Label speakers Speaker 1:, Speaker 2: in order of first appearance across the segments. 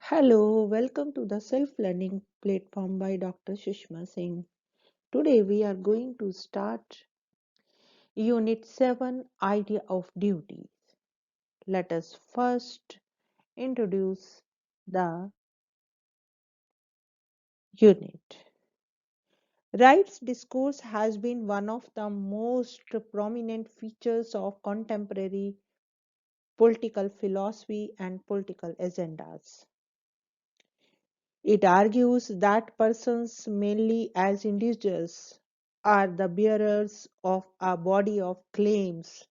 Speaker 1: Hello, welcome to the Self Learning Platform by Dr. Sushma Singh. Today we are going to start Unit 7 Idea of Duties. Let us first introduce the unit. Rights discourse has been one of the most prominent features of contemporary political philosophy and political agendas. It argues that persons, mainly as individuals, are the bearers of a body of claims,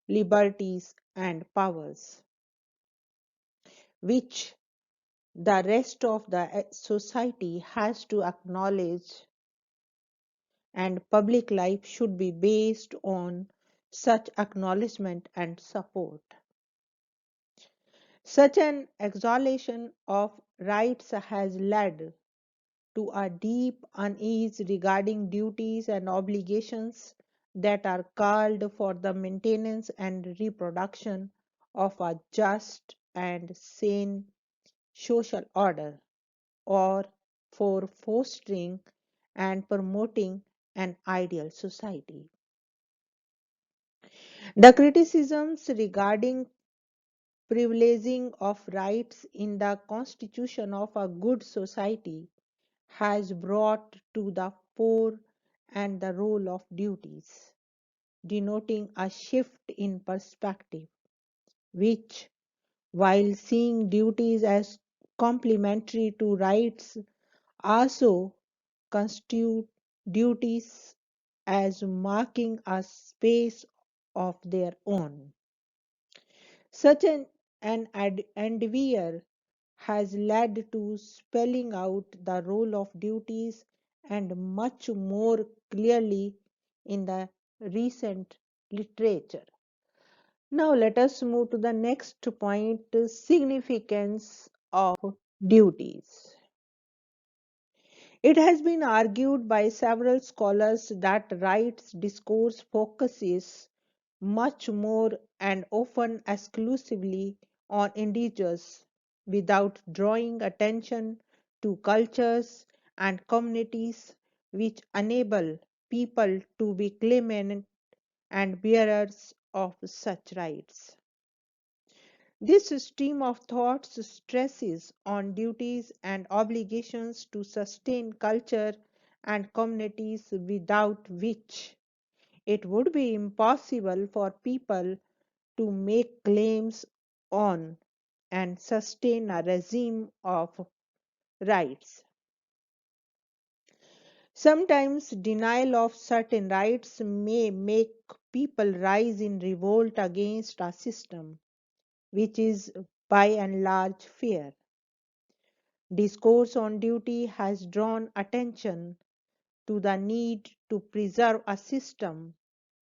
Speaker 1: liberties, and powers, which the rest of the society has to acknowledge, and public life should be based on such acknowledgement and support. Such an exaltation of rights has led to a deep unease regarding duties and obligations that are called for the maintenance and reproduction of a just and sane social order, or for fostering and promoting an ideal society. The criticisms regarding privileging of rights in the constitution of a good society has brought to the fore and the role of duties, denoting a shift in perspective, which, while seeing duties as complementary to rights, also constitute duties as marking a space of their own. Such an endeavor has led to spelling out the role of duties and much more clearly in the recent literature. Now let us move to the next point, significance of duties. It has been argued by several scholars that rights discourse focuses much more and often exclusively on individuals without drawing attention to cultures and communities which enable people to be claimants and bearers of such rights. This stream of thoughts stresses on duties and obligations to sustain culture and communities without which it would be impossible for people to make claims on and sustain a regime of rights. Sometimes denial of certain rights may make people rise in revolt against a system which is by and large fair. Discourse on duty has drawn attention to the need to preserve a system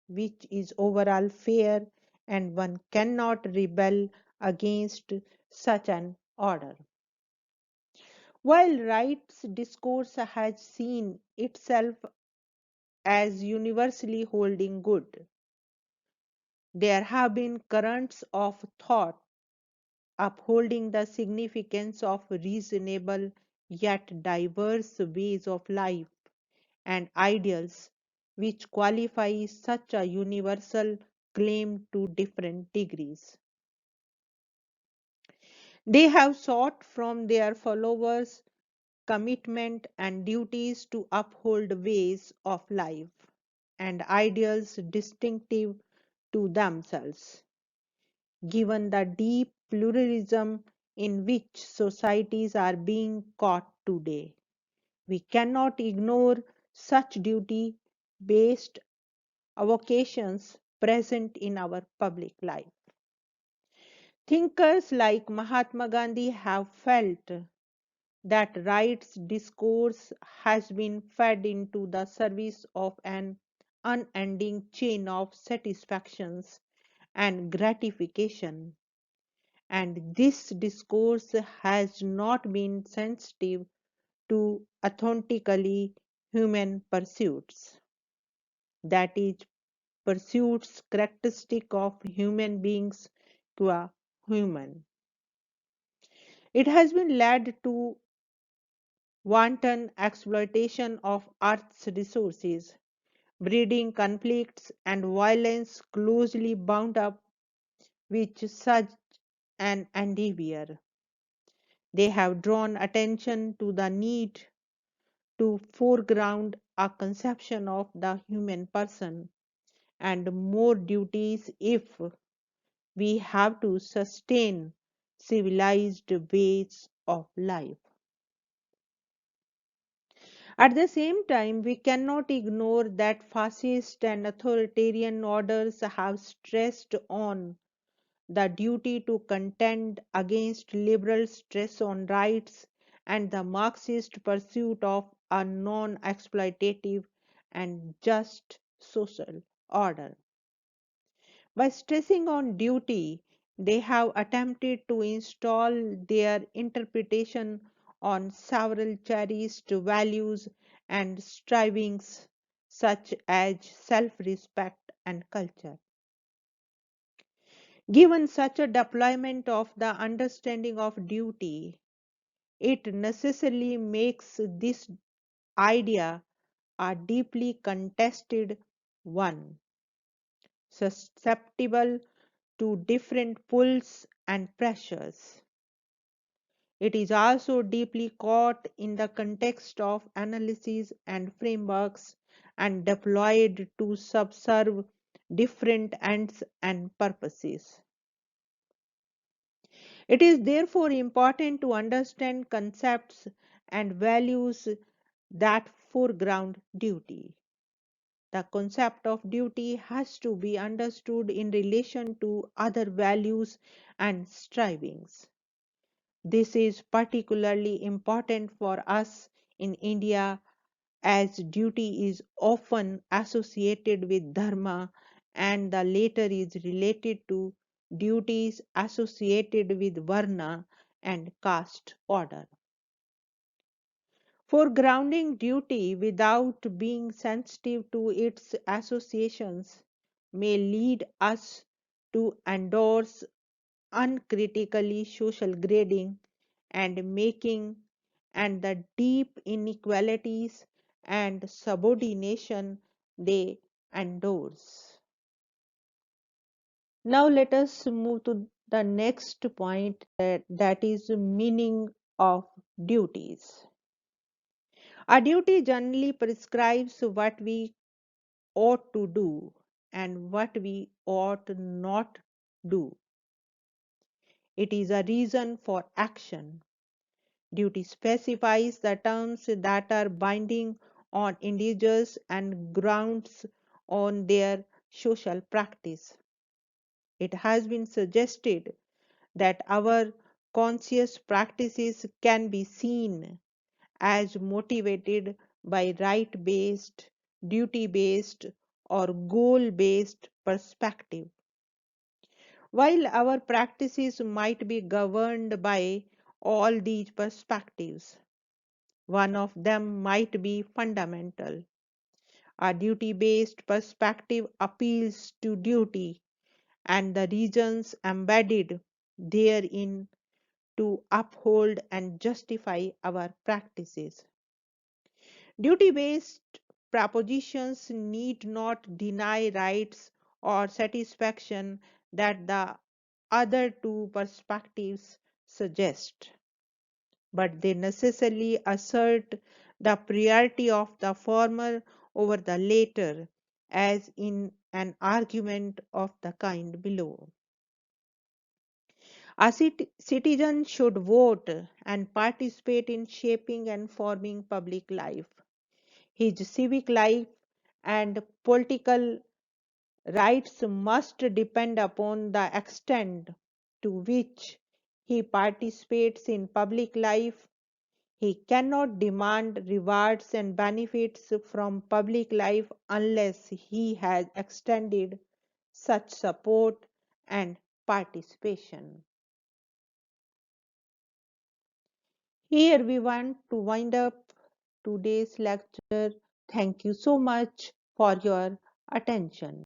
Speaker 1: which is overall fair, and one cannot rebel against such an order. While rights discourse has seen itself as universally holding good, there have been currents of thought upholding the significance of reasonable yet diverse ways of life and ideals which qualify such a universal claim to different degrees. They have sought from their followers commitment and duties to uphold ways of life and ideals distinctive to themselves. Given the deep pluralism in which societies are being caught today, we cannot ignore such duty based avocations present in our public life. Thinkers like Mahatma Gandhi have felt that rights discourse has been fed into the service of an unending chain of satisfactions and gratification, and this discourse has not been sensitive to authentically human pursuits, that is, pursuits characteristic of human beings to a human. It has been led to wanton exploitation of Earth's resources, breeding conflicts and violence closely bound up with such an endeavor. They have drawn attention to the need to foreground a conception of the human person and more duties if we have to sustain civilized ways of life. At the same time, we cannot ignore that fascist and authoritarian orders have stressed on the duty to contend against liberal stress on rights and the Marxist pursuit of a non exploitative and just social order. By stressing on duty, they have attempted to install their interpretation on several cherished values and strivings such as self respect and culture. Given such a deployment of the understanding of duty, it necessarily makes this idea a deeply contested one, susceptible to different pulls and pressures. It is also deeply caught in the context of analysis and frameworks and deployed to subserve different ends and purposes. It is therefore important to understand concepts and values that foreground duty. The concept of duty has to be understood in relation to other values and strivings. This is particularly important for us in India as duty is often associated with dharma and the latter is related to duties associated with varna and caste order. Foregrounding duty without being sensitive to its associations may lead us to endorse uncritically social grading and making and the deep inequalities and subordination they endorse. Now let us move to the next point that is meaning of duties. A duty generally prescribes what we ought to do and what we ought not do. It is a reason for action. Duty specifies the terms that are binding on individuals and grounds on their social practice. It has been suggested that our conscious practices can be seen as motivated by right based, duty based, or goal based perspective. While our practices might be governed by all these perspectives, one of them might be fundamental. A duty based perspective appeals to duty and the reasons embedded therein to uphold and justify our practices. Duty based propositions need not deny rights or satisfaction that the other two perspectives suggest, but they necessarily assert the priority of the former over the latter, as in an argument of the kind below. A citizen should vote and participate in shaping and forming public life. His civic life and political rights must depend upon the extent to which he participates in public life. He cannot demand rewards and benefits from public life unless he has extended such support and participation. Here we want to wind up today's lecture. Thank you so much for your attention.